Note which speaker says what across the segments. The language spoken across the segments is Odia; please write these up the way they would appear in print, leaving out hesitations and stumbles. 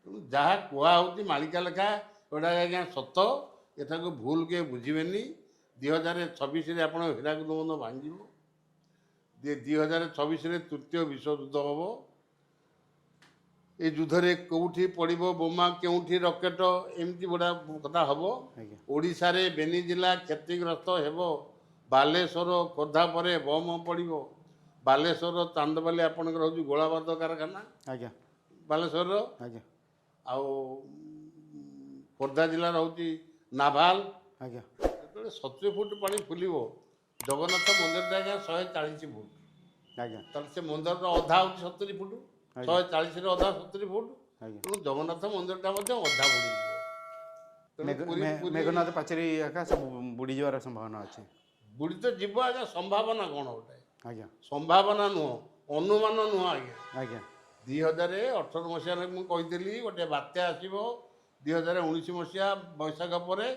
Speaker 1: ତେଣୁ ଯାହା କୁହାହେଉଛି ମାଳିକା ଲେଖା ଏଗୁଡ଼ା ଆଜ୍ଞା ସତ, ଏଠାକୁ ଭୁଲ କିଏ ବୁଝିବେନି। 2026ରେ ଆପଣ ହୀରାକୁଦ ବନ୍ଧ ଭାଙ୍ଗିବ। 2026ରେ ତୃତୀୟ ବିଶ୍ୱଯୁଦ୍ଧ ହେବ। ଏ ଯୁଦ୍ଧରେ କେଉଁଠି ପଡ଼ିବ ବୋମା, କେଉଁଠି ରକେଟ, ଏମିତି ଗୁଡ଼ା କଥା ହେବ। ଓଡ଼ିଶାରେ ବେନି ଜିଲ୍ଲା କ୍ଷତିଗ୍ରସ୍ତ ହେବ। ବାଲେଶ୍ୱର ଖୋର୍ଦ୍ଧା ପରେ ବମ୍ ପଡ଼ିବ। ବାଲେଶ୍ୱର ଚାନ୍ଦବାଲି ଆପଣଙ୍କର ହେଉଛି ଗୋଳାବାରୁଦ କାରଖାନା
Speaker 2: ଆଜ୍ଞା
Speaker 1: ବାଲେଶ୍ୱରର।
Speaker 2: ଆଜ୍ଞା
Speaker 1: ଆଉ ଖୋର୍ଦ୍ଧା ଜିଲ୍ଲାର ହେଉଛି ନାଭାଲ।
Speaker 2: ଆଜ୍ଞା
Speaker 1: ଯେତେବେଳେ 70 ଫୁଟ ପାଣି ଫୁଲିବ, ଜଗନ୍ନାଥ ମନ୍ଦିରଟା ଆଜ୍ଞା 140 ଫୁଟ,
Speaker 2: ଆଜ୍ଞା
Speaker 1: ତାହେଲେ ସେ ମନ୍ଦିରର ଅଧା ହେଉଛି 70 ଫୁଟ, 140ରେ ଅଧା 70 ଫୁଟ।
Speaker 2: ଆଜ୍ଞା
Speaker 1: ତେଣୁ ଜଗନ୍ନାଥ ମନ୍ଦିରଟା ମଧ୍ୟ ଅଧା ବୁଡ଼ିଯିବ। ତେଣୁ
Speaker 2: ମେଘନାଥ ପାଚେରୀ ଏକା ସବୁ ବୁଡ଼ିଯିବାର ସମ୍ଭାବନା ଅଛି।
Speaker 1: ବୁଡ଼ି ତ ଯିବ ଆଜ୍ଞା, ସମ୍ଭାବନା କ'ଣ ଗୋଟେ?
Speaker 2: ଆଜ୍ଞା
Speaker 1: ସମ୍ଭାବନା ନୁହଁ, ଅନୁମାନ ନୁହଁ ଆଜ୍ଞା।
Speaker 2: ଆଜ୍ଞା
Speaker 1: 2018 ମସିହାରେ ମୁଁ କହିଥିଲି ଗୋଟେ ବାତ୍ୟା ଆସିବ। 2019 ମସିହା ବୈଶାଖ ପରେ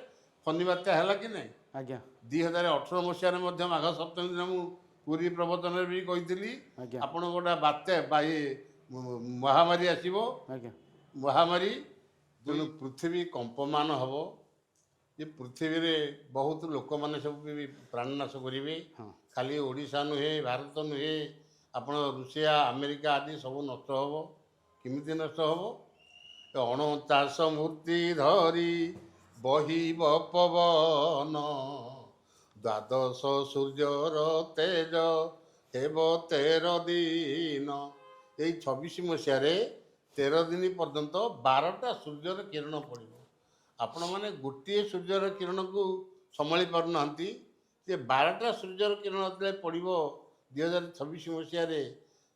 Speaker 1: ଫନି ବାତ୍ୟା ହେଲା କି ନାହିଁ?
Speaker 2: ଆଜ୍ଞା
Speaker 1: 2018 ମସିହାରେ ମଧ୍ୟ ମାଘ ସପ୍ତମୀ ଦିନ ମୁଁ ପୁରୀ ପ୍ରବଚନରେ ବି କହିଥିଲି
Speaker 2: ଆଜ୍ଞା
Speaker 1: ଆପଣ ଗୋଟେ ବାତ୍ୟା ବା ମହାମାରୀ ଆସିବ।
Speaker 2: ଆଜ୍ଞା
Speaker 1: ମହାମାରୀ, ତେଣୁ ପୃଥିବୀ କମ୍ପମାନ ହେବ। ଏ ପୃଥିବୀରେ ବହୁତ ଲୋକମାନେ ସବୁ ବି ପ୍ରାଣନାଶ କରିବେ।
Speaker 2: ହଁ
Speaker 1: ଖାଲି ଓଡ଼ିଶା ନୁହେଁ, ଭାରତ ନୁହେଁ, ଆପଣ ରୁଷିଆ ଆମେରିକା ଆଦି ସବୁ ନଷ୍ଟ ହେବ। କେମିତି ନଷ୍ଟ ହେବ? 49 ମୂର୍ତ୍ତି ଧରି ବହିବ ପବନ, ଦ୍ୱାଦଶ ସୂର୍ଯ୍ୟର ତେଜ ହେବ 13 ଦିନ। ଏଇ 26 ମସିହାରେ 13 ଦିନ ପର୍ଯ୍ୟନ୍ତ 12ଟା ସୂର୍ଯ୍ୟର କିରଣ ପଡ଼ିବ। ଆପଣମାନେ ଗୋଟିଏ ସୂର୍ଯ୍ୟର କିରଣକୁ ସମ୍ଭାଳି ପାରୁନାହାନ୍ତି, ଯେ 12ଟା ସୂର୍ଯ୍ୟର କିରଣ ଯେତେବେଳେ ପଡ଼ିବ 2026 ମସିହାରେ,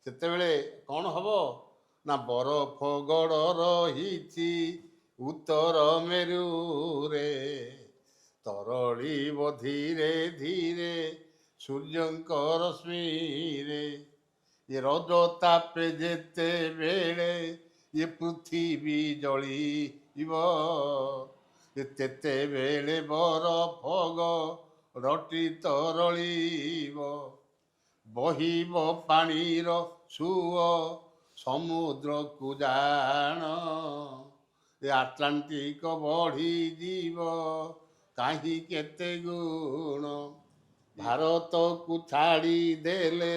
Speaker 1: ସେତେବେଳେ କ'ଣ ହେବ ନା ବରଫ ଗଡ଼ ରହିଛି ଉତ୍ତର ମେରୁରେ, ତରଳିବ ଧୀରେ ଧୀରେ ସୂର୍ଯ୍ୟଙ୍କ ରଶ୍ମିରେ। ଏ ରଜ ତାପେ ଯେତେବେଳେ ଏ ପୃଥିବୀ ଜଳିବ, ତେତେବେଳେ ବରଫ ଗଡ଼ଟି ତରଳିବ। ବହିବ ପାଣିର ସୁଅ ସମୁଦ୍ରକୁ ଜାଣ, ଏ ଆଟ୍ଲାଣ୍ଟିକ ବଢ଼ିଯିବ କାହିଁ କେତେ ଗୁଣ। ଭାରତକୁ ଛାଡ଼ି ଦେଲେ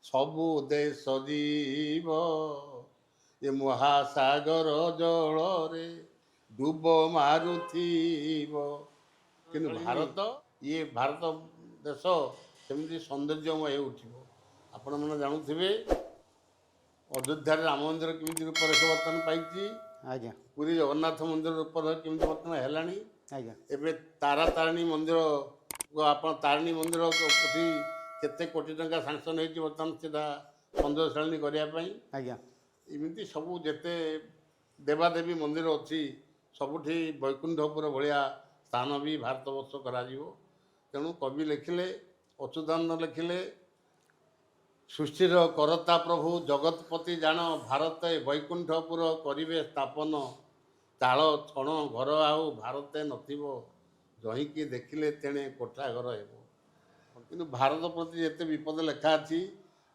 Speaker 1: ସବୁ ଦେଶ ଯିବ, ଏ ମହାସାଗର ଜଳରେ ଡୁବ ମାରୁଥିବ। କିନ୍ତୁ ଭାରତ ଦେଶ ସେମିତି ସୌନ୍ଦର୍ଯ୍ୟମୟ ଉଠିବ। ଆପଣମାନେ ଜାଣୁଥିବେ ଅଯୋଧ୍ୟାରେ ରାମ ମନ୍ଦିର କେମିତି ରୂପରେଖ ବର୍ତ୍ତମାନ ପାଇଛି।
Speaker 2: ଆଜ୍ଞା
Speaker 1: ପୁରୀ ଜଗନ୍ନାଥ ମନ୍ଦିର ରୂପରେଖ କେମିତି ବର୍ତ୍ତମାନ ହେଲାଣି।
Speaker 2: ଆଜ୍ଞା
Speaker 1: ଏବେ ତାରାତାରିଣୀ ମନ୍ଦିର, ଆପଣ ତାରିଣୀ ମନ୍ଦିର ପ୍ରତି କେତେ କୋଟି ଟଙ୍କା ସାଙ୍କସନ୍ ହେଇଛି ବର୍ତ୍ତମାନ ସେଟା ସଂଯୋଗଶାଳୀ କରିବା ପାଇଁ।
Speaker 2: ଆଜ୍ଞା
Speaker 1: ଏମିତି ସବୁ ଯେତେ ଦେବାଦେବୀ ମନ୍ଦିର ଅଛି ସବୁଠି ବୈକୁଣ୍ଠପୁର ଭଳିଆ ସ୍ଥାନ ବି ଭାରତବର୍ଷ କରାଯିବ। ତେଣୁ କବି ଲେଖିଲେ, ଅଚ୍ୟୁତାନନ୍ଦ ଲେଖିଲେ, ସୃଷ୍ଟିର କରତା ପ୍ରଭୁ ଜଗତପତି ଜାଣ, ଭାରତେ ବୈକୁଣ୍ଠପୁର କରିବେ ସ୍ଥାପନ, ଚାଳ ଛଣ ଘର ଆଉ ଭାରତେ ନଥିବ, ଯହିଁକି ଦେଖିଲେ ତେଣେ କୋଠା ଘର ହେବ। କିନ୍ତୁ ଭାରତ ପ୍ରତି ଯେତେ ବିପଦ ଲେଖା ଅଛି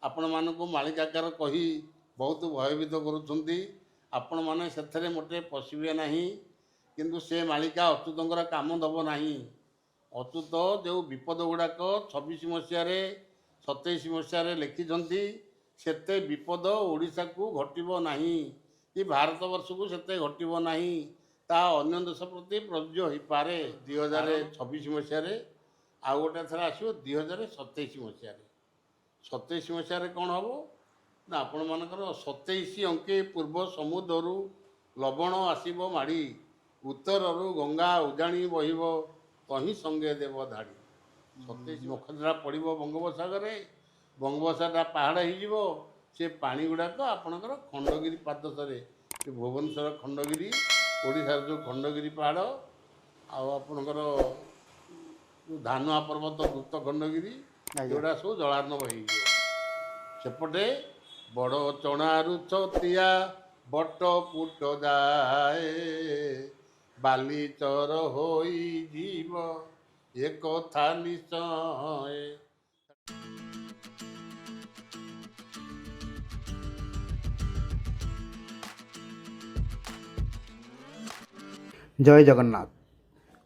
Speaker 1: ଆପଣମାନଙ୍କୁ ମାଳିକାକାର କହି ବହୁତ ଭୟଭୀତ କରୁଛନ୍ତି। ଆପଣମାନେ ସେଥିରେ ମୋଟେ ପଶିବେ ନାହିଁ। କିନ୍ତୁ ସେ ମାଳିକା ଅଚ୍ୟୁତଙ୍କର କାମ ଦେବ ନାହିଁ। ଅଚ୍ୟୁତ ଯେଉଁ ବିପଦ ଗୁଡ଼ାକ 26 ମସିହାରେ 27 ମସିହାରେ ଲେଖିଛନ୍ତି, ସେତେ ବିପଦ ଓଡ଼ିଶାକୁ ଘଟିବ ନାହିଁ କି ଭାରତବର୍ଷକୁ ସେତେ ଘଟିବ ନାହିଁ। ତାହା ଅନ୍ୟ ଦେଶ ପ୍ରତି ପ୍ରଯୁଜ୍ୟ ହୋଇପାରେ। 2026 ମସିହାରେ ଆଉ ଗୋଟେ ଥର ଆସିବ 2027 ମସିହାରେ। 27 ମସିହାରେ କ'ଣ ହେବ ନା ଆପଣମାନଙ୍କର 27 ଅଙ୍କେ ପୂର୍ବ ସମୁଦ୍ରରୁ ଲବଣ ଆସିବ ମାଡ଼ି, ଉତ୍ତରରୁ ଗଙ୍ଗା ଉଜାଣି ବହିବ ତହିଁ ସଙ୍ଗେ ଦେବ ଧାଡ଼ି। 27 ନକ୍ଷତ୍ରଟା ପଡ଼ିବ ବଙ୍ଗୋପସାଗରରେ, ବଙ୍ଗୋପସାଗରଟା ପାହାଡ଼ ହେଇଯିବ। ସେ ପାଣି ଗୁଡ଼ାକ ଆପଣଙ୍କର ଖଣ୍ଡଗିରି ପାଦସରେ, ସେ ଭୁବନେଶ୍ୱର ଖଣ୍ଡଗିରି, ଓଡ଼ିଶାର ଯେଉଁ ଖଣ୍ଡଗିରି ପାହାଡ଼, ଆଉ ଆପଣଙ୍କର ଧାନୁଆ ପର୍ବତ ଗୁପ୍ତ ଖଣ୍ଡଗିରି, ଏଗୁଡ଼ା ସବୁ ଜଳାର୍ଣ୍ଣବ ହେଇଯିବ। ସେପଟେ ବଡ଼ ଚଣାରୁ ଛତିଆ ବଟ ପୁଟ ଯାଏ, ବାଲିଚର ହୋଇଯିବ ଏ କଥା ନିଶ୍ଚୟ।
Speaker 2: ଜୟ ଜଗନ୍ନାଥ।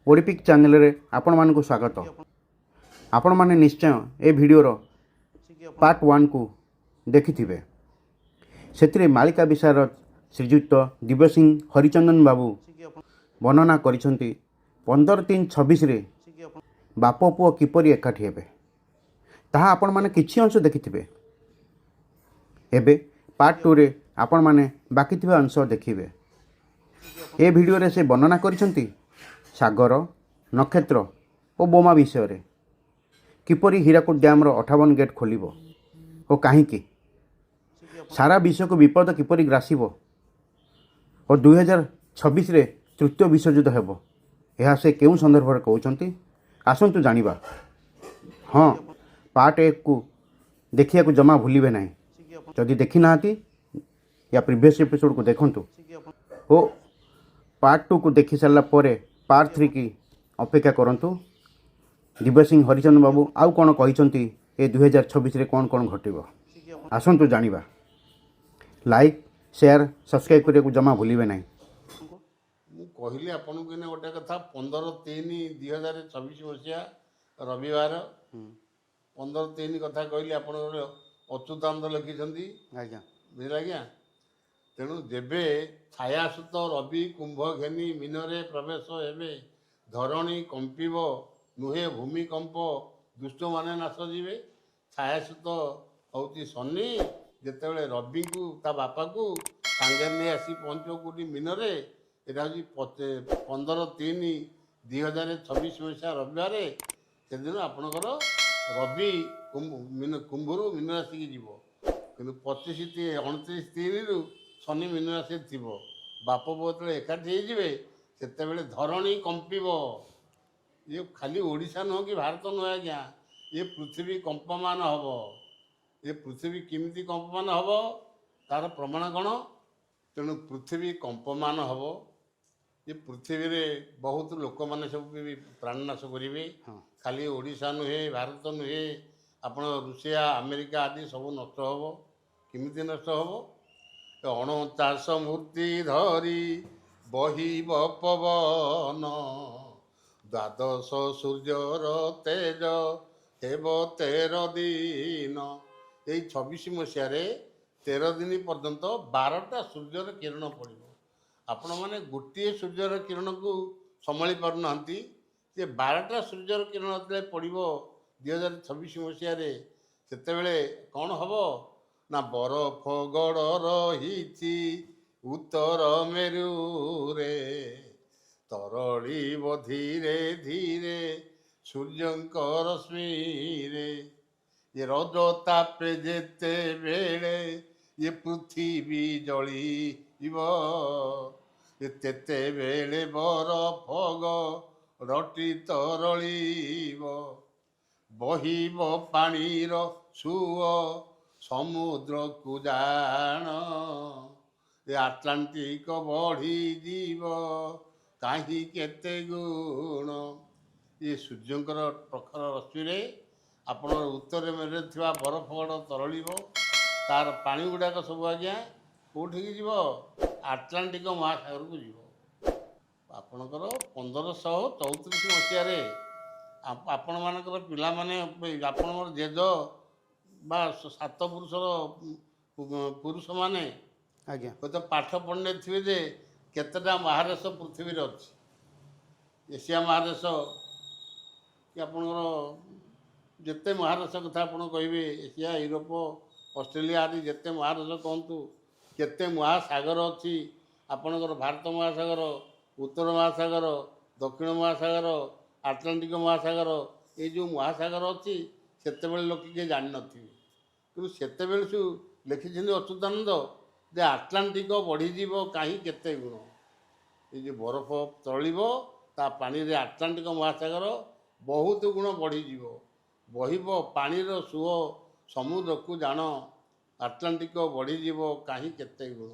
Speaker 2: ଓଡ଼ିପିକ୍ ଚ୍ୟାନେଲରେ ଆପଣମାନଙ୍କୁ ସ୍ୱାଗତ। ଆପଣମାନେ ନିଶ୍ଚୟ ଏ ଭିଡ଼ିଓର ପାର୍ଟ 1କୁ ଦେଖିଥିବେ। ସେଥିରେ ମାଳିକା ବିଶାରଦ ଶ୍ରୀଯୁକ୍ତ ଦିବ୍ୟସିଂହ ହରିଚନ୍ଦନ ବାବୁ ବର୍ଣ୍ଣନା କରିଛନ୍ତି 15/3/26ରେ ବାପ ପୁଅ କିପରି ଏକାଠି ହେବେ। ତାହା ଆପଣମାନେ କିଛି ଅଂଶ ଦେଖିଥିବେ। ଏବେ ପାର୍ଟ 2ରେ ଆପଣମାନେ ବାକି ଥିବା ଅଂଶ ଦେଖିବେ। ଏ ଭିଡ଼ିଓରେ ସେ ବର୍ଣ୍ଣନା କରିଛନ୍ତି ସାଗର, ନକ୍ଷତ୍ର ଓ ବୋମା ବିଷୟରେ। କିପରି ହୀରାକୁଦ ଡ୍ୟାମ୍ର 58 ଗେଟ୍ ଖୋଲିବ ଓ କାହିଁକି, ସାରା ବିଶ୍ୱକୁ ବିପଦ କିପରି ଗ୍ରାସିବ ଓ 2026ରେ ତୃତୀୟ ବିଶ୍ୱଯୁଦ୍ଧ ହେବ, ଏହା ସେ କେଉଁ ସନ୍ଦର୍ଭରେ କହୁଛନ୍ତି, ଆସନ୍ତୁ ଜାଣିବା। ହଁ, ପାର୍ଟ 1କୁ ଦେଖିବାକୁ ଜମା ଭୁଲିବେ ନାହିଁ। ଯଦି ଦେଖିନାହାନ୍ତି ୟା ପ୍ରିଭିୟସ୍ ଏପିସୋଡ଼କୁ ଦେଖନ୍ତୁ ଓ ପାର୍ଟ 2କୁ ଦେଖି ସାରିଲା ପରେ ପାର୍ଟ 3 କି ଅପେକ୍ଷା କରନ୍ତୁ। ଦିବ୍ୟସିଂହ ହରିଚନ୍ଦନ ବାବୁ ଆଉ କ'ଣ କହିଛନ୍ତି, ଏ 2026ରେ କ'ଣ କ'ଣ ଘଟିବ, ଆସନ୍ତୁ ଜାଣିବା। ଲାଇକ୍, ସେୟାର, ସବସ୍କ୍ରାଇବ୍ କରିବାକୁ ଜମା ଭୁଲିବେ ନାହିଁ।
Speaker 1: ମୁଁ କହିଲି ଆପଣଙ୍କୁ ଏଇନା ଗୋଟେ କଥା, 15/3/2026 ମସିହା ରବିବାର 15/3 କଥା କହିଲି। ଆପଣଙ୍କର ଅଚ୍ୟୁତାନନ୍ଦ ଲେଖିଛନ୍ତି,
Speaker 2: ଆଜ୍ଞା
Speaker 1: ବୁଝିଲେ ଆଜ୍ଞା। ତେଣୁ ଯେବେ ଛାୟାସୁତ ରବି କୁମ୍ଭ ଘେନି ମିନରେ ପ୍ରବେଶ ହେବେ, ଧରଣୀ କମ୍ପିବ ନୁହେଁ ଭୂମିକମ୍ପ, ଦୁଷ୍ଟମାନେ ନାଶ ଯିବେ। ଛାୟାସୁତ ହେଉଛି ଶନି, ଯେତେବେଳେ ରବିଙ୍କୁ ତା ବାପାକୁ ସାଙ୍ଗରେ ନେଇ ଆସି ପହଞ୍ଚିବ କେଉଁଠି ମିନରେ। ଏଇଟା ହେଉଛି 15/3/2026 ମସିହା ରବିବାରେ। ସେଦିନ ଆପଣଙ୍କର ରବି କୁମ୍ଭରୁ ମୀନ ରାଶିକି ଯିବ। କିନ୍ତୁ 25/29/3ରୁ ଶନି ମୀନ ରାଶିରେ ଥିବ। ବାପ ପୁଅ ଯେତେବେଳେ ଏକାଠି ହେଇଯିବେ, ସେତେବେଳେ ଧରଣୀ କମ୍ପିବ। ଇଏ ଖାଲି ଓଡ଼ିଶା ନୁହଁ କି ଭାରତ ନୁହେଁ ଆଜ୍ଞା, ଇଏ ପୃଥିବୀ କମ୍ପମାନ ହେବ। ଏ ପୃଥିବୀ କେମିତି କମ୍ପମାନ ହେବ, ତା'ର ପ୍ରମାଣ କ'ଣ? ତେଣୁ ପୃଥିବୀ କମ୍ପମାନ ହେବ। ଏ ପୃଥିବୀରେ ବହୁତ ଲୋକମାନେ ସବୁ ବି ପ୍ରାଣନାଶ କରିବେ। ଖାଲି ଓଡ଼ିଶା ନୁହେଁ, ଭାରତ ନୁହେଁ, ଆପଣ ରୁଷିଆ, ଆମେରିକା ଆଦି ସବୁ ନଷ୍ଟ ହେବ। କେମିତି ନଷ୍ଟ ହେବ? 49 ମୂର୍ତ୍ତି ଧରି ବହିବ ପବନ, ଦ୍ୱାଦଶ ସୂର୍ଯ୍ୟର ତେଜ ହେବ 13 ଦିନ। ଏଇ 26 ମସିହାରେ 13 ଦିନ ପର୍ଯ୍ୟନ୍ତ 12ଟା ସୂର୍ଯ୍ୟର କିରଣ ପଡ଼ିବ। ଆପଣମାନେ ଗୋଟିଏ ସୂର୍ଯ୍ୟର କିରଣକୁ ସମ୍ଭାଳି ପାରୁନାହାନ୍ତି, ଯେ 12ଟା ସୂର୍ଯ୍ୟର କିରଣ ଯେତେବେଳେ ପଡ଼ିବ 2026 ମସିହାରେ, ସେତେବେଳେ କ'ଣ ହେବ ନା, ବରଫ ଗଡ଼ ରହିଛି ଉତ୍ତର ମେରୁରେ, ତରଳିବ ଧୀରେ ଧୀରେ ସୂର୍ଯ୍ୟଙ୍କ ରଶ୍ମିରେ। ଏ ରଜ ତାପେ ଯେତେବେଳେ ଏ ପୃଥିବୀ ଜଳିବ, ତେତେବେଳେ ବରଫ ଗଡ଼ଟି ତରଳିବ। ବହିବ ପାଣିର ସୁଅ ସମୁଦ୍ରକୁ ଜାଣ, ଏ ଆଟ୍ଲାଣ୍ଟିକ ବଢ଼ିଯିବ କାହିଁ କେତେ ଗୁଣ। ଏ ସୂର୍ଯ୍ୟଙ୍କର ପ୍ରଖର ରଶ୍ମିରେ ଆପଣଙ୍କର ଉତ୍ତର ମେରୁରେ ଥିବା ବରଫ ଗଡ଼ ତରଳିବ। ତା'ର ପାଣି ଗୁଡ଼ାକ ସବୁ ଆଜ୍ଞା କେଉଁଠିକି ଯିବ? ଆଟ୍ଲାଣ୍ଟିକ ମହାସାଗରକୁ ଯିବ। ଆପଣଙ୍କର 1534 ମସିହାରେ ଆପଣମାନଙ୍କର ପିଲାମାନେ, ଆପଣଙ୍କର ଜେଜ ବା ସାତ ପୁରୁଷର ପୁରୁଷମାନେ
Speaker 2: ଆଜ୍ଞା
Speaker 1: ହୁଏତ ପାଠ ପଢ଼ିନଥିବେ ଯେ କେତେଟା ମହାଦେଶ ପୃଥିବୀରେ ଅଛି। ଏସିଆ ମହାଦେଶ କି ଆପଣଙ୍କର ଯେତେ ମହାଦେଶ କଥା ଆପଣ କହିବେ, ଏସିଆ, ୟୁରୋପ, ଅଷ୍ଟ୍ରେଲିଆ ଆଦି ଯେତେ ମହାଦେଶ କୁହନ୍ତୁ, କେତେ ମହାସାଗର ଅଛି। ଆପଣଙ୍କର ଭାରତ ମହାସାଗର, ଉତ୍ତର ମହାସାଗର, ଦକ୍ଷିଣ ମହାସାଗର, ଆଟ୍ଲାଣ୍ଟିକ ମହାସାଗର, ଏଇ ଯେଉଁ ମହାସାଗର ଅଛି, ସେତେବେଳେ ଲୋକେ କିଏ ଜାଣିନଥିବେ। କିନ୍ତୁ ସେତେବେଳେ ସବୁ ଲେଖିଛନ୍ତି ଅଚ୍ୟୁତାନନ୍ଦ ଯେ ଆଟ୍ଲାଣ୍ଟିକ ବଢ଼ିଯିବ କାହିଁ କେତେ ଗୁଣ। ଏ ଯେଉଁ ବରଫ ତରଳିବ, ତା ପାଣିରେ ଆଟ୍ଲାଣ୍ଟିକ ମହାସାଗର ବହୁତ ଗୁଣ ବଢ଼ିଯିବ। ବହିବ ପାଣିର ସୁଅ ସମୁଦ୍ରକୁ ଜାଣ, ଆଟ୍ଲାଣ୍ଟିକ ବଢ଼ିଯିବ କାହିଁ କେତେ ଗୁଣ।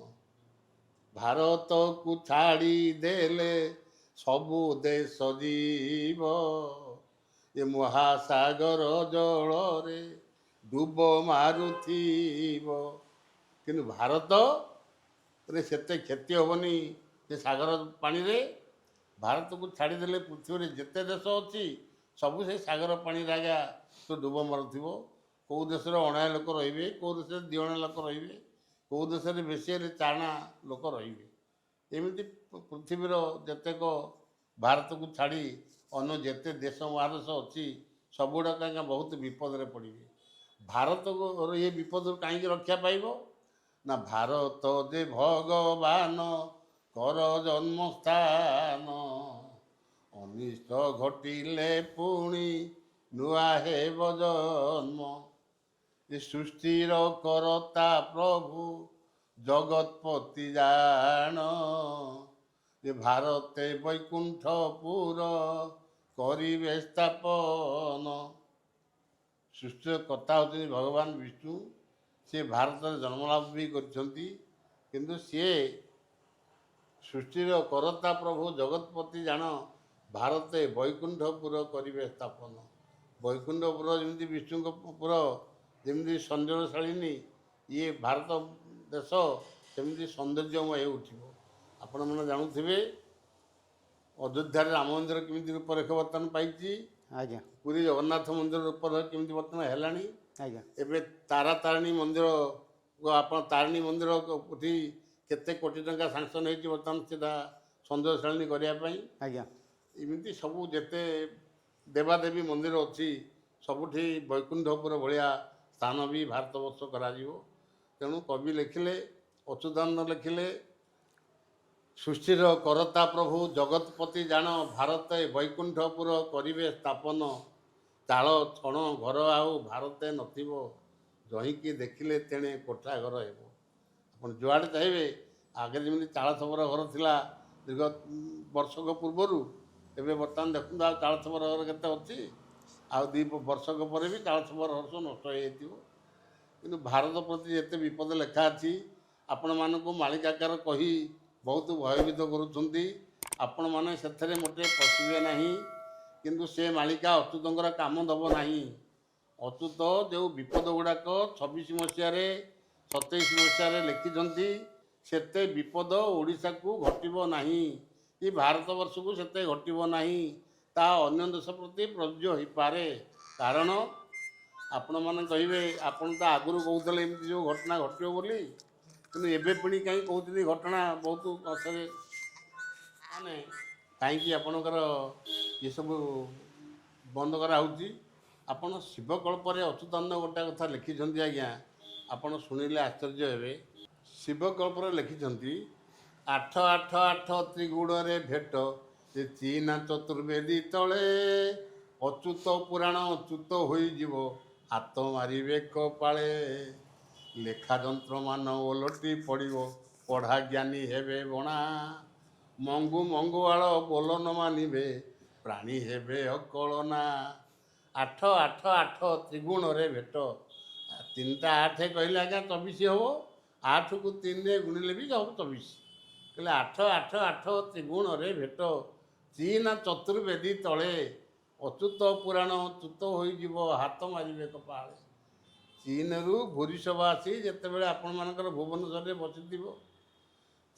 Speaker 1: ଭାରତକୁ ଛାଡ଼ି ଦେଲେ ସବୁ ଦେଶ ଯିବ, ଏ ମହାସାଗର ଜଳରେ ଡୁବ ମାରୁଥିବ। କିନ୍ତୁ ଭାରତରେ ସେତେ କ୍ଷତି ହେବନି ସେ ସାଗର ପାଣିରେ। ଭାରତକୁ ଛାଡ଼ିଦେଲେ ପୃଥିବୀରେ ଯେତେ ଦେଶ ଅଛି ସବୁ ସେ ସାଗର ପାଣିରେ ଆଜ୍ଞା ତ ଡୁବ ମାରୁଥିବ। କେଉଁ ଦେଶରେ ଅଣାଏ ଲୋକ ରହିବେ, କେଉଁ ଦେଶରେ ଦିଅଣା ଲୋକ ରହିବେ, କେଉଁ ଦେଶରେ ବେଶୀ ହେଲେ ଚାଣା ଲୋକ ରହିବେ। ଏମିତି ପୃଥିବୀର ଯେତେକ ଭାରତକୁ ଛାଡ଼ି ଅନ୍ୟ ଯେତେ ଦେଶ ମହାଦେଶ ଅଛି ସବୁଗୁଡ଼ାକ ଆଜ୍ଞା ବହୁତ ବିପଦରେ ପଡ଼ିବେ। ଭାରତକୁ ଏ ବିପଦରୁ କାହିଁକି ରକ୍ଷା ପାଇବ ନା ଭାରତ ଯେ ଭଗବାନ କର ଜନ୍ମସ୍ଥାନ, ଅନିଷ୍ଟ ଘଟିଲେ ପୁଣି ନୂଆ ହେବ ଜନ୍ମ। ଏ ସୃଷ୍ଟିର କରତା ପ୍ରଭୁ ଜଗତପତି ଜାଣ, ଏ ଭାରତେ ବୈକୁଣ୍ଠପୁର କରିବେ ସ୍ଥାପନ। ସୃଷ୍ଟିର କର୍ତ୍ତା ହେଉଛନ୍ତି ଭଗବାନ ବିଷ୍ଣୁ। ସେ ଭାରତରେ ଜନ୍ମଲାଭ ବି କରିଛନ୍ତି, କିନ୍ତୁ ସିଏ ସୃଷ୍ଟିର କରତା ପ୍ରଭୁ ଜଗତପତି ଜାଣ, ଭାରତେ ବୈକୁଣ୍ଠପୁର କରିବେ ସ୍ଥାପନ। ବୈକୁଣ୍ଠପୁର ଯେମିତି ବିଷ୍ଣୁଙ୍କ ପୁର, ଯେମିତି ସୌନ୍ଦର୍ଯ୍ୟଶାଳିନୀ ଇଏ ଭାରତ ଦେଶ ସେମିତି ସୌନ୍ଦର୍ଯ୍ୟମୟ ଉଠିବ। ଆପଣମାନେ ଜାଣୁଥିବେ ଅଯୋଧ୍ୟାରେ ରାମ ମନ୍ଦିର କେମିତି ରୂପରେଖ ବର୍ତ୍ତମାନ ପାଇଛି,
Speaker 2: ଆଜ୍ଞା
Speaker 1: ପୁରୀ ଜଗନ୍ନାଥ ମନ୍ଦିର ରୂପରେଖ କେମିତି ବର୍ତ୍ତମାନ ହେଲାଣି।
Speaker 2: ଆଜ୍ଞା
Speaker 1: ଏବେ ତାରାତାରିଣୀ ମନ୍ଦିର, ଆପଣ ତାରିଣୀ ମନ୍ଦିର ଉଠି କେତେ କୋଟି ଟଙ୍କା ସାଙ୍କସନ୍ ହେଇଛି ବର୍ତ୍ତମାନ ସେଟା ସୌନ୍ଦର୍ଯ୍ୟଶାଳିନୀ କରିବା ପାଇଁ।
Speaker 2: ଆଜ୍ଞା
Speaker 1: ଏମିତି ସବୁ ଯେତେ ଦେବାଦେବୀ ମନ୍ଦିର ଅଛି ସବୁଠି ବୈକୁଣ୍ଠପୁର ଭଳିଆ ସ୍ଥାନ ବି ଭାରତବର୍ଷ କରାଯିବ। ତେଣୁ କବି ଲେଖିଲେ, ଅଚ୍ୟୁତାନନ୍ଦ ଲେଖିଲେ, ସୃଷ୍ଟିର କରତା ପ୍ରଭୁ ଜଗତପତି ଜାଣ, ଭାରତେ ବୈକୁଣ୍ଠପୁର କରିବେ ସ୍ଥାପନ। ଚାଳ ଛଣ ଘର ଆଉ ଭାରତେ ନଥିବ, ଯହିଁକି ଦେଖିଲେ ତେଣେ କୋଠା ଘର ହେବ। ଆପଣ ଯୁଆଡ଼େ ଚାହିଁବେ, ଆଗରେ ଯେମିତି ଚାଳ ଛପର ଘର ଥିଲା ଦୀର୍ଘ ବର୍ଷକ ପୂର୍ବରୁ, ଏବେ ବର୍ତ୍ତମାନ ଦେଖନ୍ତୁ ଆଉ ଚାଳ ଛପର ଘର କେତେ ଅଛି? ଆଉ 2 ବର୍ଷକ ପରେ ବି ଚାଳ ଛପର ଘର ସବୁ ନଷ୍ଟ ହୋଇଯାଇଥିବ। କିନ୍ତୁ ଭାରତ ପ୍ରତି ଯେତେ ବିପଦ ଲେଖା ଅଛି ଆପଣମାନଙ୍କୁ ମାଳିକାକାର କହି ବହୁତ ଭୟଭୀତ କରୁଛନ୍ତି। ଆପଣମାନେ ସେଥିରେ ମୋଟେ ପଶିବେ ନାହିଁ, କିନ୍ତୁ ସେ ମାଳିକା ଅଚ୍ୟୁତଙ୍କର କାମ ଦେବ ନାହିଁ। ଅଚ୍ୟୁତ ଯେଉଁ ବିପଦ ଗୁଡ଼ାକ 26 ମସିହାରେ 27 ମସିହାରେ ଲେଖିଛନ୍ତି, ସେତେ ବିପଦ ଓଡ଼ିଶାକୁ ଘଟିବ ନାହିଁ କି ଭାରତବର୍ଷକୁ ସେତେ ଘଟିବ ନାହିଁ। ତାହା ଅନ୍ୟ ଦେଶ ପ୍ରତି ପ୍ରଯୁଜ୍ୟ ହୋଇପାରେ। କାରଣ ଆପଣମାନେ କହିବେ ଆପଣ ତ ଆଗରୁ କହୁଥିଲେ ଏମିତି ଯେଉଁ ଘଟଣା ଘଟିବ ବୋଲି, କିନ୍ତୁ ଏବେ ପୁଣି କାହିଁ କହୁଛନ୍ତି ଘଟଣା ବହୁତ ଅସରେ, ମାନେ କାହିଁକି ଆପଣଙ୍କର ଏସବୁ ବନ୍ଦ କରାହେଉଛି? ଆପଣ ଶିବକଳ୍ପରେ ଅଚ୍ୟୁତାନନ୍ଦ ଗୋଟେ କଥା ଲେଖିଛନ୍ତି ଆଜ୍ଞା, ଆପଣ ଶୁଣିଲେ ଆଶ୍ଚର୍ଯ୍ୟ ହେବେ। ଶିବକଳ୍ପରେ ଲେଖିଛନ୍ତି, 8 8 8 ତ୍ରିଗୁଣରେ ଭେଟ, ସେ ଚିହ୍ନା ଚତୁର୍ବେଦୀ ତଳେ, ଅଚ୍ୟୁତ ପୁରାଣ ଅଚ୍ୟୁତ ହୋଇଯିବ, ହାତ ମାରିବେ କପାଳେ। ଲେଖା ଯନ୍ତ୍ରମାନ ଓଲଟି ପଡ଼ିବ, ପଢ଼ା ଜ୍ଞାନୀ ହେବେ ବଣା, ମଙ୍ଗୁ ମଙ୍ଗୁଆଳ ବୋଲ ନ ମାନିବେ, ପ୍ରାଣୀ ହେବେ ଅକଳନା। 8 8 8 ତ୍ରିଗୁଣରେ ଭେଟ, 3ଟା 8 କହିଲେ ଆଜ୍ଞା 24 ହେବ, 8କୁ 3ରେ ଗୁଣିଲେ ବି ହେବ 24। କହିଲେ 8 8 8 ତ୍ରିଗୁଣରେ ଭେଟ, ଚିହ୍ନା ଚତୁର୍ବେଦୀ ତଳେ, ଅଚ୍ୟୁତ ପୁରାଣ ଚ୍ୟୁତ ହୋଇଯିବ, ହାତ ମାରିବେ କପାଳେ। ଚୀନରୁ ଘୁରିସଭା ଆସି ଯେତେବେଳେ ଆପଣମାନଙ୍କର ଭୁବନେଶ୍ୱରରେ ବସିଥିବ,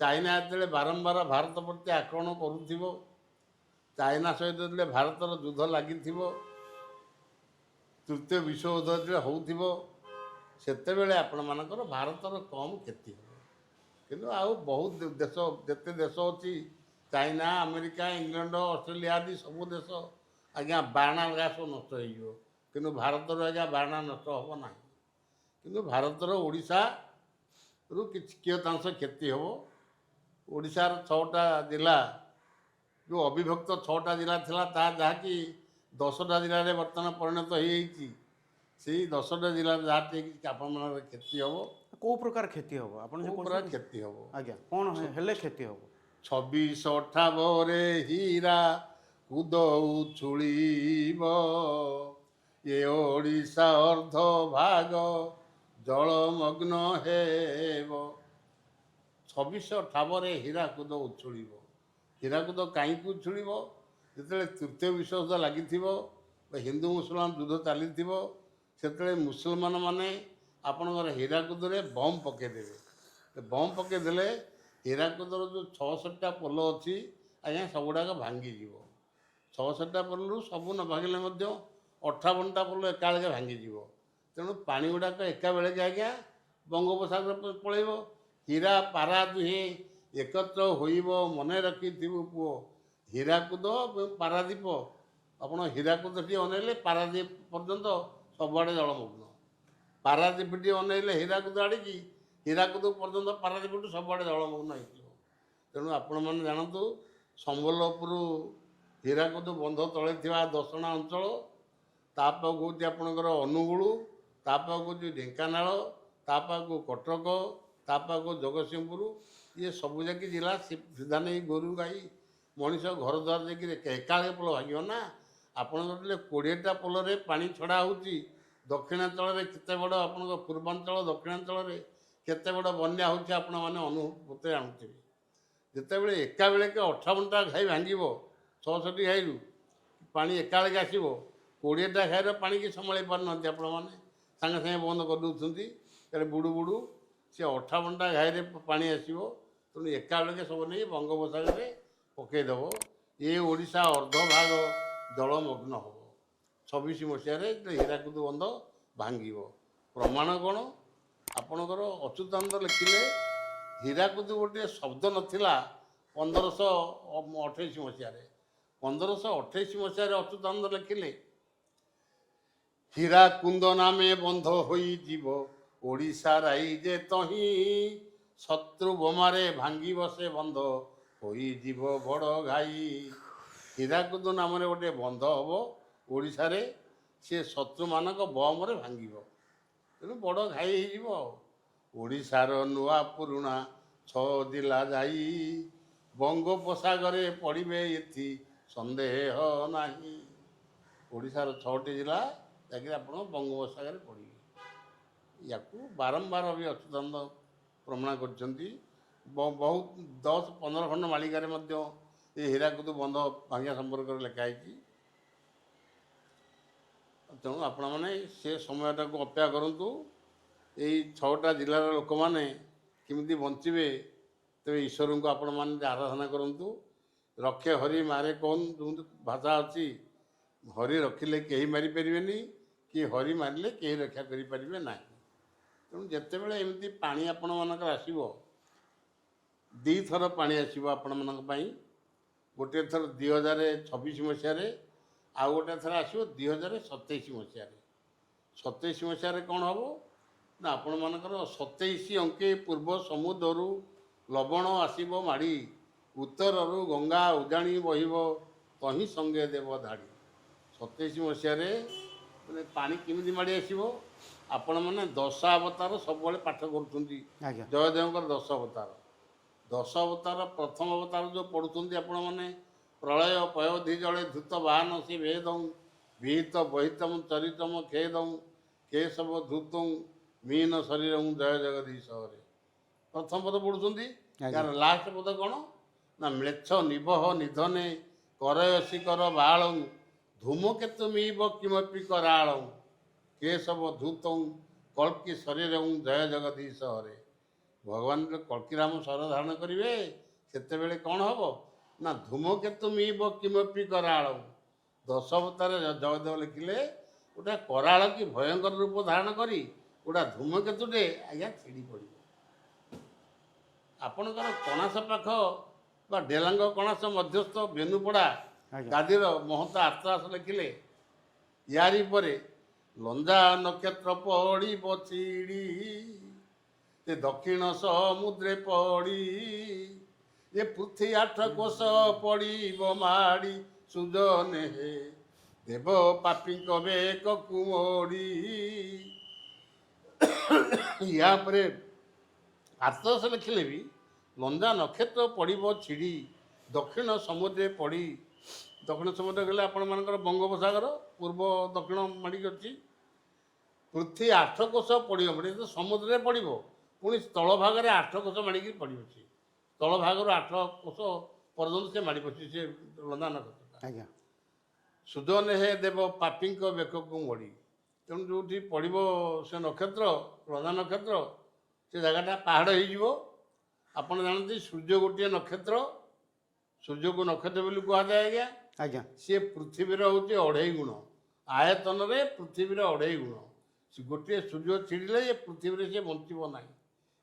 Speaker 1: ଚାଇନା ଯେତେବେଳେ ବାରମ୍ବାର ଭାରତ ପ୍ରତି ଆକ୍ରମଣ କରୁଥିବ, ଚାଇନା ସହିତ ଯେତେବେଳେ ଭାରତର ଯୁଦ୍ଧ ଲାଗିଥିବ, ତୃତୀୟ ବିଶ୍ୱଯୁଦ୍ଧ ଯେତେବେଳେ ହେଉଥିବ, ସେତେବେଳେ ଆପଣମାନଙ୍କର ଭାରତର କମ୍ କ୍ଷତି ହେବ। କିନ୍ତୁ ଆଉ ବହୁତ ଦେଶ, ଯେତେ ଦେଶ ଅଛି, ଚାଇନା, ଆମେରିକା, ଇଂଲଣ୍ଡ, ଅଷ୍ଟ୍ରେଲିଆ ଆଦି ସବୁ ଦେଶ ଆଜ୍ଞା ବାରଣା ଲଗା ସବୁ ନଷ୍ଟ ହେଇଯିବ, କିନ୍ତୁ ଭାରତର ଆଜ୍ଞା ବାରଣା ନଷ୍ଟ ହେବ ନାହିଁ। କିନ୍ତୁ ଭାରତର ଓଡ଼ିଶାରୁ କିଛି କିୟତାଂଶ କ୍ଷତି ହେବ। ଓଡ଼ିଶାର 6ଟା ଜିଲ୍ଲା, ଯେଉଁ ଅବିଭକ୍ତ 6ଟା ଜିଲ୍ଲା ଥିଲା, ତାହା ଯାହାକି 10ଟା ଜିଲ୍ଲାରେ ବର୍ତ୍ତମାନ ପରିଣତ ହୋଇଯାଇଛି, ସେଇ 10ଟା ଜିଲ୍ଲାରେ ଯାହା ଟିକେ ଆପଣମାନଙ୍କର କ୍ଷତି ହେବ।
Speaker 2: କେଉଁ ପ୍ରକାର କ୍ଷତି ହେବ ଆପଣ
Speaker 1: କେଉଁ ପ୍ରକାର କ୍ଷତି ହେବ?
Speaker 2: ଆଜ୍ଞା କ'ଣ ହେଲେ କ୍ଷତି ହେବ?
Speaker 1: 26 ଠାବରେ ହୀରା କୁଦ ଉଛୁଳିବ, ଏ ଓଡ଼ିଶା ଅର୍ଦ୍ଧ ଭାଗ ଜଳମଗ୍ନ ହେବ। 26 ଠାବରେ ହୀରାକୁଦ ଉଛୁଳିବ। ହୀରାକୁଦ କାହିଁକି ଉଛୁଳିବ? ଯେତେବେଳେ ତୃତୀୟ ବିଶ୍ୱଯୁଦ୍ଧ ଲାଗିଥିବ ବା ହିନ୍ଦୁ ମୁସଲମାନ ଯୁଦ୍ଧ ଚାଲିଥିବ, ସେତେବେଳେ ମୁସଲମାନ ମାନେ ଆପଣଙ୍କର ହୀରାକୁଦରେ ବମ୍ ପକାଇଦେବେ। ବମ୍ ପକାଇଦେଲେ ହୀରାକୁଦର ଯେଉଁ 66ଟା ପୋଲ ଅଛି ଆଜ୍ଞା ସବୁଗୁଡ଼ାକ ଭାଙ୍ଗିଯିବ। 66ଟା ପୋଲରୁ ସବୁ ନ ଭାଙ୍ଗିଲେ ମଧ୍ୟ 58ଟା ପୋଲ ଏକାବେଳକେ ଭାଙ୍ଗିଯିବ। ତେଣୁ ପାଣି ଗୁଡ଼ାକ ଏକାବେଳକେ ଆଜ୍ଞା ବଙ୍ଗୋପସାଗର ପଳେଇବ। ହୀରା ପାରା ଦୁହେଁ ଏକତ୍ର ହୋଇବ ମନେ ରଖିଥିବୁ ପୁଅ। ହୀରାକୁଦ ଏବଂ ପାରାଦୀପ, ଆପଣ ହୀରାକୁଦଟି ଅନେଇଲେ ପାରାଦୀପ ପର୍ଯ୍ୟନ୍ତ ସବୁଆଡ଼େ ଜଳମଗ୍ନ। ପାରାଦୀପଟି ଅନେଇଲେ ହୀରାକୁଦ ଆଡ଼ିକି, ହୀରାକୁଦ ପର୍ଯ୍ୟନ୍ତ ପାରାଦୀପଠୁ ସବୁଆଡ଼େ ଜଳମଗ୍ନ ହେଇଯିବ। ତେଣୁ ଆପଣମାନେ ଜାଣନ୍ତୁ, ସମ୍ବଲପୁର ହୀରାକୁଦ ବନ୍ଧ ତଳେ ଥିବା ଦଶଣା ଅଞ୍ଚଳ, ତା ପାଖକୁ ହେଉଛି ଆପଣଙ୍କର ଅନୁଗୁଳ, ତା ପାଖକୁ ହେଉଛି ଢେଙ୍କାନାଳ, ତା ପାଖକୁ କଟକ, ତା ପାଖକୁ ଜଗତସିଂହପୁର, ଇଏ ସବୁଯାକ ଜିଲ୍ଲା ସିଧା ନେଇ ଗୋରୁ ଗାଈ ମଣିଷ ଘର ଦ୍ୱାର ଯାଇକି ଏକାବେଳେ ପୋଲ ଭାଙ୍ଗିବ ନା। ଆପଣଙ୍କର ଯେତେବେଳେ 20ଟା ପୋଲରେ ପାଣି ଛଡ଼ା ହେଉଛି, ଦକ୍ଷିଣାଞ୍ଚଳରେ କେତେ ବଡ଼, ଆପଣଙ୍କ ପୂର୍ବାଞ୍ଚଳ ଦକ୍ଷିଣାଞ୍ଚଳରେ କେତେ ବଡ଼ ବନ୍ୟା ହେଉଛି ଆପଣମାନେ ଅନୁଭୂତି ଆଣୁଥିବେ। ଯେତେବେଳେ ଏକାବେଳକେ 58ଟା ଘାଇ ଭାଙ୍ଗିବ, 66ଟି ଘାଇରୁ ପାଣି ଏକାବେଳକେ ଆସିବ, 20ଟା ଘାଇର ପାଣିକି ସମ୍ଭାଳି ପାରୁନାହାନ୍ତି ଆପଣମାନେ, ସାଙ୍ଗେ ସାଙ୍ଗେ ବନ୍ଦ କରିଦେଉଛନ୍ତି। ତାହେଲେ ବୁଡ଼ୁ ବୁଡ଼ୁ ସେ 58ଟା ଘାଇରେ ପାଣି ଆସିବ। ତେଣୁ ଏକାବେଳକେ ସବୁ ନେଇ ବଙ୍ଗୋପସାଗରରେ ପକାଇଦେବ। ଏ ଓଡ଼ିଶା ଅର୍ଦ୍ଧଭାଗ ଜଳମଗ୍ନ ହେବ। 26 ମସିହାରେ ହୀରାକୁଦ ବନ୍ଧ ଭାଙ୍ଗିବ। ପ୍ରମାଣ କ'ଣ? ଆପଣଙ୍କର ଅଚ୍ୟୁତାନନ୍ଦ ଲେଖିଲେ ହୀରାକୁଦ ଗୋଟିଏ ଶବ୍ଦ ନଥିଲା 1528 ମସିହାରେ। 1528 ମସିହାରେ ଅଚ୍ୟୁତାନନ୍ଦ ଲେଖିଲେ ହୀରାକୁଦ ନାମେ ବନ୍ଧ ହୋଇଯିବ ଓଡ଼ିଶା ରାଇଜେ ତହିଁ, ଶତ୍ରୁ ବୋମାରେ ଭାଙ୍ଗିବ ସେ ବନ୍ଧ ହୋଇଯିବ ବଡ଼ ଘାଇ। ହୀରାକୁଦ ନାମରେ ଗୋଟିଏ ବନ୍ଧ ହେବ ଓଡ଼ିଶାରେ, ସେ ଶତ୍ରୁମାନଙ୍କ ବମରେ ଭାଙ୍ଗିବ। ତେଣୁ ବଡ଼ ଘାଇ ହେଇଯିବ। ଆଉ ଓଡ଼ିଶାର ନୂଆ ପୁରୁଣା 6 ଜିଲ୍ଲା ଯାଇ, ବଙ୍ଗୋପସାଗରରେ ପଡ଼ିବେ ଏଥି ସନ୍ଦେହ ନାହିଁ। ଓଡ଼ିଶାର 6ଟି ଜିଲ୍ଲା ଯାହାକି ଆପଣ ବଙ୍ଗୋପସାଗରରେ ପଡ଼ିବେ। ୟାକୁ ବାରମ୍ବାର ବି ଅଚ୍ୟୁତାନନ୍ଦ ପ୍ରମାଣ କରିଛନ୍ତି। ବହୁତ 10-15 ଖଣ୍ଡ ମାଳିକାରେ ମଧ୍ୟ ଏ ହୀରାକୁଦ ବନ୍ଧ ଭାଙ୍ଗିବା ସମ୍ପର୍କରେ ଲେଖା ହେଇଛି। ତେଣୁ ଆପଣମାନେ ସେ ସମୟଟାକୁ ଅପେକ୍ଷା କରନ୍ତୁ। ଏଇ 6ଟା ଜିଲ୍ଲାର ଲୋକମାନେ କେମିତି ବଞ୍ଚିବେ, ତେବେ ଈଶ୍ୱରଙ୍କୁ ଆପଣମାନେ ଆରାଧନା କରନ୍ତୁ। ରକ୍ଷେ ହରି ମାରେ କୌନ, ଯେମିତି ଭାଷା ଅଛି, ହରି ରଖିଲେ କେହି ମାରିପାରିବେନି, କି ହରି ମାରିଲେ କେହି ରକ୍ଷା କରିପାରିବେ ନାହିଁ। ତେଣୁ ଯେତେବେଳେ ଏମିତି ପାଣି ଆପଣମାନଙ୍କର ଆସିବ, 2 ଥର ପାଣି ଆସିବ ଆପଣମାନଙ୍କ ପାଇଁ। ଗୋଟିଏ ଥର 2026 ମସିହାରେ, ଆଉ ଗୋଟିଏ ଥର ଆସିବ 2027 ମସିହାରେ। 27 ମସିହାରେ କ'ଣ ହେବ ନା, ଆପଣମାନଙ୍କର 27 ଅଙ୍କେ ପୂର୍ବ ସମୁଦ୍ରରୁ ଲବଣ ଆସିବ ମାଡ଼ି, ଉତ୍ତରରୁ ଗଙ୍ଗା ଉଜାଣି ବହିବ ତହିଁ ସଙ୍ଗେ ଦେବ ଧାଡ଼ି। 27 ମସିହାରେ ମାନେ ପାଣି କେମିତି ମାଡ଼ି ଆସିବ? ଆପଣମାନେ 10 ଅବତାର ସବୁବେଳେ ପାଠ କରୁଛନ୍ତି,
Speaker 2: ଆଜ୍ଞା।
Speaker 1: ଜୟଦେବଙ୍କର 10 ଅବତାର। 10 ଅବତାର ପ୍ରଥମ ଅବତାର ଯେଉଁ ପଢ଼ୁଛନ୍ତି ଆପଣମାନେ, ପ୍ରଳୟ ପୟୋଧି ଜଳେ ଧୂତ ବାହନ ସେ ଭେଦଂ, ବିହିତ ବହିତମ ଚରିତମ ଖେଦଂ, କେଶବ ଧୂତଂ ମୀନ ଶରୀରଂ ଜୟ ଜଗଦୀଶ ହରେ। ପ୍ରଥମ ପଦ ପଢ଼ୁଛନ୍ତି। ତାର ଲାଷ୍ଟ ପଦ କ'ଣ ନା, ମ୍ଲେଚ୍ଛ ନିବହ ନିଧନେ କରୟସି କର ବାଳଂ, ଧୂମକେତୁ ମିବ କିମପି କରାଳଂ, କେଶବ ଧୂତଂ କଳ୍କି ଶରୀରଂ ଜୟ ଜଗଦୀଶ ହରେ। ଭଗବାନ କଳ୍କିରାମ ଶରୀର ଧାରଣ କରିବେ, ସେତେବେଳେ କ'ଣ ହେବ ନା, ଧୂମକେତୁ ମିବ କିମପି କରାଳଂ। 10 ଅବତାରରେ ଜୟଦେବ ଲେଖିଲେ ଗୋଟା କରାଳ କି ଭୟଙ୍କର ରୂପ ଧାରଣ କରି ଗୋଟା ଧୂମକେତୁଟେ ଆଜ୍ଞା ଛିଡ଼ି ପଡ଼ିବ। ଆପଣଙ୍କର କଣାସ ପାଖ ବା ଡେଲାଙ୍ଗ କଣାସ ମଧ୍ୟସ୍ଥ ବେନୁପଡ଼ା ଗାଦିର ମହନ୍ତ ଆର୍ତ୍ତଦାସ ଲେଖିଲେ ୟାରି ପରେ ଲଞ୍ଜା ନକ୍ଷତ୍ର ପଡ଼ିବ ଛିଡ଼ି, ସେ ଦକ୍ଷିଣ ସମୁଦ୍ରେ ପଡ଼ି, ଏ ପୃଥ୍ୱୀ 8 କୋଶ ପଡ଼ିବ ମାଡ଼ି, ସୁଜନେ ଦେବ ପାପୀଙ୍କ ବେକକୁ ମୋଡ଼ି। ୟା ପରେ ଆର୍ତ୍ତଦାସ ଲେଖିଲେ ବି ଲଞ୍ଜା ନକ୍ଷତ୍ର ପଡ଼ିବ ଛିଡ଼ି, ଦକ୍ଷିଣ ସମୁଦ୍ରରେ ପଡ଼ି, ଦକ୍ଷିଣ ସମୁଦ୍ର ଗଲେ ଆପଣମାନଙ୍କର ବଙ୍ଗୋପସାଗର ପୂର୍ବ ଦକ୍ଷିଣ ମାଡ଼ିକି ଅଛି। ପୃଥ୍ୱୀ 8 କୋଶ ପଡ଼ିବ, ତ ସମୁଦ୍ରରେ ପଡ଼ିବ, ପୁଣି ସ୍ଥଳ ଭାଗରେ 8 କୋଶ ମାଡ଼ିକି ପଡ଼ିବ। ସେ ସ୍ଥଳ ଭାଗରୁ 8 କୋଶ ପର୍ଯ୍ୟନ୍ତ ସେ ମାଡ଼ି ପଡ଼ିଛି ସେ ଲଞ୍ଜା ନକ୍ଷତ୍ରଟା।
Speaker 2: ଆଜ୍ଞା।
Speaker 1: ସୁଜନେ ହେ ଦେବ ପାପୀଙ୍କ ବେକକୁ ମୋଡ଼ି। ତେଣୁ ଯେଉଁଠି ପଡ଼ିବ ସେ ନକ୍ଷତ୍ର, ଲଞ୍ଜା ନକ୍ଷତ୍ର, ସେ ଜାଗାଟା ପାହାଡ଼ ହେଇଯିବ। ଆପଣ ଜାଣନ୍ତି ସୂର୍ଯ୍ୟ ଗୋଟିଏ ନକ୍ଷତ୍ର, ସୂର୍ଯ୍ୟକୁ ନକ୍ଷତ୍ର ବୋଲି କୁହାଯାଏ ଆଜ୍ଞା।
Speaker 2: ଆଜ୍ଞା
Speaker 1: ସିଏ ପୃଥିବୀର ହେଉଛି 2.5 ଗୁଣ ଆୟତନରେ, ପୃଥିବୀର 2.5 ଗୁଣ। ଗୋଟିଏ ସୂର୍ଯ୍ୟ ଛିଡ଼ିଲେ ଏ ପୃଥିବୀରେ ସେ ବଞ୍ଚିବ ନାହିଁ।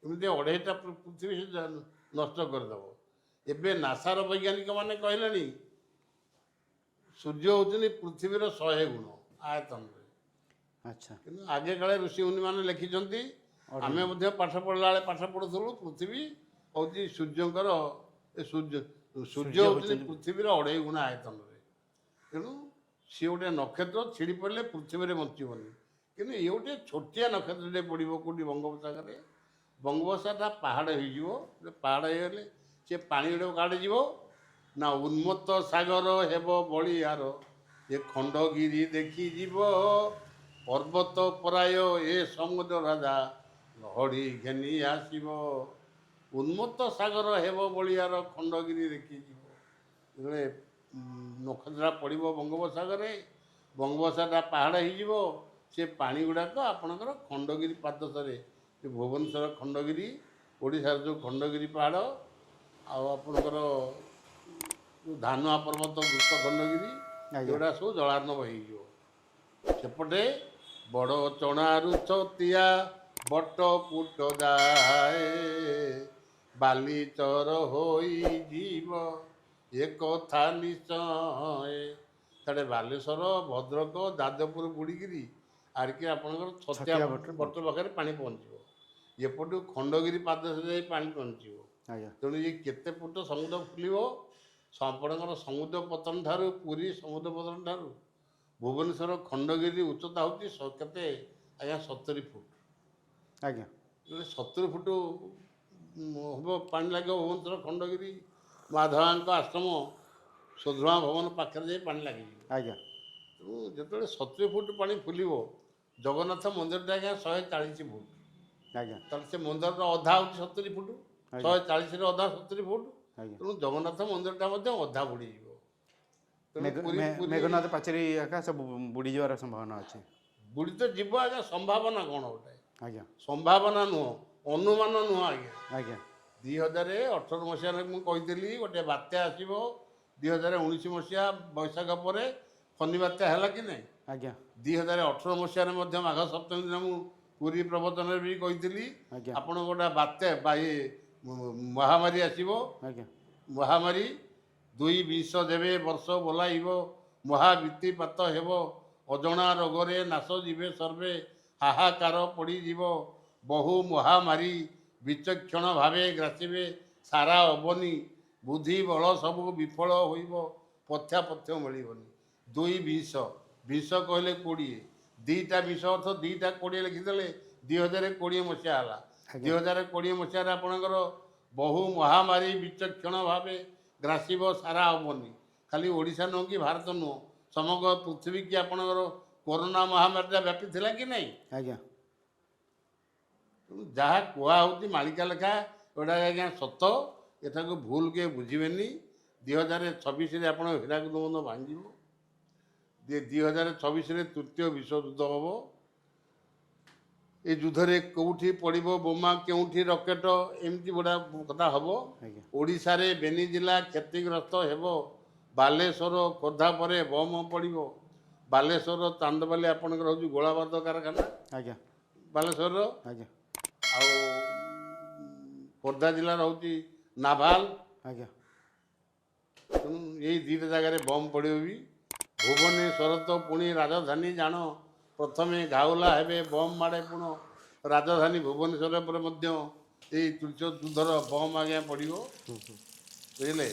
Speaker 1: ଏମିତି 2.5ଟା ପୃଥିବୀ ସେ ନଷ୍ଟ କରିଦେବ। ଏବେ ନାସାର ବୈଜ୍ଞାନିକ ମାନେ କହିଲେଣି ସୂର୍ଯ୍ୟ ହେଉଛନ୍ତି ପୃଥିବୀର 100 ଗୁଣ ଆୟତନରେ।
Speaker 2: ଆଚ୍ଛା
Speaker 1: କିନ୍ତୁ ଆଗେ କାଳେ ଋଷିମୁନିମାନେ ଲେଖିଛନ୍ତି, ଆମେ ମଧ୍ୟ ପାଠ ପଢ଼ିଲା ବେଳେ ପାଠ ପଢ଼ୁଥିଲୁ, ପୃଥିବୀ ହେଉଛି ସୂର୍ଯ୍ୟଙ୍କର ସୂର୍ଯ୍ୟ ହେଉଛନ୍ତି ପୃଥିବୀର 2.5 ଗୁଣ ଆୟତନରେ। ତେଣୁ ସିଏ ଗୋଟେ ନକ୍ଷତ୍ର ଛିଡ଼ି ପଡ଼ିଲେ ପୃଥିବୀରେ ବଞ୍ଚିବନି। କିନ୍ତୁ ଇଏ ଗୋଟେ ଛୋଟିଆ ନକ୍ଷତ୍ରଟେ ପଡ଼ିବ କେଉଁଠି ବଙ୍ଗୋପସାଗରରେ। ବଙ୍ଗୋପସାଗରଟା ପାହାଡ଼ ହେଇଯିବ। ପାହାଡ଼ ହେଇଗଲେ ସେ ପାଣି ଗୁଡ଼ାକ କାଢ଼ି ଯିବ ନା ଉନ୍ମତ୍ତ ସାଗର ହେବ ବଳିୟାର, ଏ ଖଣ୍ଡଗିରି ଦେଖିଯିବ ପର୍ବତ ପରାୟ ଏ ସମୁଦ୍ର ରାଜା ଲହଡ଼ି ଘେନି ଆସିବ। ଉନ୍ମତ୍ତ ସାଗର ହେବ ବଳିୟାର, ଖଣ୍ଡଗିରି ଦେଖିଯିବ। ଯେତେବେଳେ ନକ୍ଷତ୍ରଟା ପଡ଼ିବ ବଙ୍ଗୋପସାଗରରେ, ବଙ୍ଗୋପସାଗରଟା ପାହାଡ଼ ହେଇଯିବ। ସେ ପାଣି ଗୁଡ଼ାକ ଆପଣଙ୍କର ଖଣ୍ଡଗିରି ପାଦସରେ, ଭୁବନେଶ୍ୱର ଖଣ୍ଡଗିରି, ଓଡ଼ିଶାର ଯେଉଁ ଖଣ୍ଡଗିରି ପାହାଡ଼, ଆଉ ଆପଣଙ୍କର ଧାନୁଆ ପର୍ବତ ଗୁପ୍ତ ଖଣ୍ଡଗିରି, ଏଗୁଡ଼ା ସବୁ ଜଳାର୍ଣ୍ଣବ ହେଇଯିବ। ସେପଟେ ବଡ଼ ଚଣାରୁ ଛତିଆ ବଟ ପୁଟ ଯାଏ, ବାଲି ଚର ହୋଇଯିବ ଏ କଥା ନିଶ୍ଚୟ। ସାଡ଼େ ବାଲେଶ୍ୱର, ଭଦ୍ରକ, ଯାଜପୁର ବୁଡ଼ିକିରି ଆଡ଼ିକି ଆପଣଙ୍କର ଛତିଆ ବଟ ପାଖରେ ପାଣି ପହଞ୍ଚିବ। ଏପଟୁ ଖଣ୍ଡଗିରି ପାଦରେ ଯାଇ ପାଣି ପହଞ୍ଚିବ। ତେଣୁ ଇଏ କେତେ ଫୁଟ ସମୁଦ୍ର ଫୁଲିବ? ଆପଣଙ୍କର ସମୁଦ୍ର ପତନ ଠାରୁ, ପୁରୀ ସମୁଦ୍ର ପତନ ଠାରୁ ଭୁବନେଶ୍ୱର ଖଣ୍ଡଗିରି ଉଚ୍ଚତା ହେଉଛି କେତେ ଆଜ୍ଞା? 70 ଫୁଟ।
Speaker 2: ଆଜ୍ଞା
Speaker 1: 70 ଫୁଟ ହେବ ପାଣି ଲାଗିବ ଭୁବନେଶ୍ୱର ଖଣ୍ଡଗିରି। ମାଧବାଙ୍କ ଆଶ୍ରମ ସୁଧୃମା ଭବନ ପାଖରେ ଯାଇ ପାଣି ଲାଗିଯିବ।
Speaker 2: ଆଜ୍ଞା
Speaker 1: ତେଣୁ ଯେତେବେଳେ 70 ଫୁଟ ପାଣି ଫୁଲିବ, ଜଗନ୍ନାଥ ମନ୍ଦିରଟା ଆଜ୍ଞା 140 ଫୁଟ।
Speaker 2: ଆଜ୍ଞା
Speaker 1: ତାହେଲେ ସେ ମନ୍ଦିରର ଅଧା ହେଉଛି 70 ଫୁଟ, 140ରେ ଅଧା 70 ଫୁଟ। ତେଣୁ ଜଗନ୍ନାଥ ମନ୍ଦିରଟା ମଧ୍ୟ ଅଧା ବୁଡ଼ିଯିବ।
Speaker 2: ମେଘନାଥ ପାଚେରୀ ଏକା ସବୁ ବୁଡ଼ିଯିବାର ସମ୍ଭାବନା ଅଛି।
Speaker 1: ବୁଡ଼ି ତ ଯିବ ଆଜ୍ଞା, ସମ୍ଭାବନା କ'ଣ ଗୋଟେ?
Speaker 2: ଆଜ୍ଞା
Speaker 1: ସମ୍ଭାବନା ନୁହଁ, ଅନୁମାନ ନୁହଁ ଆଜ୍ଞା।
Speaker 2: ଆଜ୍ଞା
Speaker 1: 2018 ମସିହାରେ ମୁଁ କହିଥିଲି ଗୋଟେ ବାତ୍ୟା ଆସିବ। 2019 ମସିହା ବୈଶାଖ ପରେ ଫନି ବାତ୍ୟା ହେଲା କି ନାହିଁ?
Speaker 2: ଆଜ୍ଞା
Speaker 1: 2018 ମସିହାରେ ମଧ୍ୟ ମାଘ ସପ୍ତମୀ ଦିନ ମୁଁ ପୁରୀ ପ୍ରବଚନରେ ବି କହିଥିଲି
Speaker 2: ଆଜ୍ଞା
Speaker 1: ଆପଣ ଗୋଟେ ବାତ୍ୟା ବା ମହାମାରୀ ଆସିବ।
Speaker 2: ଆଜ୍ଞା
Speaker 1: ମହାମାରୀ 2 ବିଷ ଦେବେ ବର୍ଷ ବୋଲାଇବ, ମହାବୀତିପାତ ହେବ, ଅଜଣା ରୋଗରେ ନାଶ ଯିବେ ସର୍ବେ, ହାହାକାର ପଡ଼ିଯିବ ବହୁ ମହାମାରୀ, ବିଚକ୍ଷଣ ଭାବେ ଗ୍ରାସିବେ ସାରା ଅବନି, ବୁଦ୍ଧି ବଳ ସବୁ ବିଫଳ ହୋଇବ, ପଥ୍ୟାପଥ୍ୟ ମିଳିବନି। 2 ବିଷ, ବିଷ କହିଲେ 20, 2ଟା ବିଷ ଅର୍ଥ 2ଟା 20 ଲେଖିଦେଲେ 2020 ମସିହା ହେଲା। 2020 ମସିହାରେ ଆପଣଙ୍କର ବହୁ ମହାମାରୀ ବିଚକ୍ଷଣ ଭାବେ ଗ୍ରାସିବ ସାରା ଅବନି। ଖାଲି ଓଡ଼ିଶା ନୁହଁ କି ଭାରତ ନୁହଁ, ସମଗ୍ର ପୃଥିବୀ କି ଆପଣଙ୍କର କରୋନା ମହାମାରୀଟା ବ୍ୟାପିଥିଲା କି ନାହିଁ?
Speaker 2: ଆଜ୍ଞା
Speaker 1: ତେଣୁ ଯାହା କୁହା ହେଉଛି ମାଳିକା ଲେଖା, ଏଗୁଡ଼ା ଆଜ୍ଞା ସତ। ଏଟାକୁ ଭୁଲ କିଏ ବୁଝିବେନି। 2026ରେ ଆପଣ ହୀରାକୁଦ ବନ୍ଧ ଭାଙ୍ଗିବ। 2026ରେ ତୃତୀୟ ବିଶ୍ୱଯୁଦ୍ଧ ହେବ। ଏ ଯୁଦ୍ଧରେ କେଉଁଠି ପଡ଼ିବ ବୋମା, କେଉଁଠି ରକେଟ, ଏମିତି ଗୁଡ଼ା କଥା ହେବ। ଓଡ଼ିଶାରେ ବେନି ଜିଲ୍ଲା କ୍ଷତିଗ୍ରସ୍ତ ହେବ। ବାଲେଶ୍ୱର ଖୋର୍ଦ୍ଧା ପରେ ବମ୍ ପଡ଼ିବ। ବାଲେଶ୍ୱର ଚାନ୍ଦବାଲି ଆପଣଙ୍କର ହେଉଛି ଗୋଳାବାରୁଦ କାରଖାନା
Speaker 2: ଆଜ୍ଞା
Speaker 1: ବାଲେଶ୍ୱରର।
Speaker 2: ଆଜ୍ଞା
Speaker 1: ଆଉ ଖୋର୍ଦ୍ଧା ଜିଲ୍ଲାର ହେଉଛି ନାଭାଲ।
Speaker 2: ଆଜ୍ଞା
Speaker 1: ତେଣୁ ଏଇ 2ଟା ଜାଗାରେ ବମ୍ ପଡ଼ିବ ବି। ଭୁବନେଶ୍ୱର ତ ପୁଣି ରାଜଧାନୀ ଜାଣ, ପ୍ରଥମେ ଘାଉଲା ହେବେ ବମ୍ ମାଡ଼େ ପୁଣ। ରାଜଧାନୀ ଭୁବନେଶ୍ୱର ଉପରେ ମଧ୍ୟ ଏଇ ତୃତୀୟ ଯୁଦ୍ଧର ବମ୍ ଆଜ୍ଞା ପଡ଼ିବ, ବୁଝିଲେ?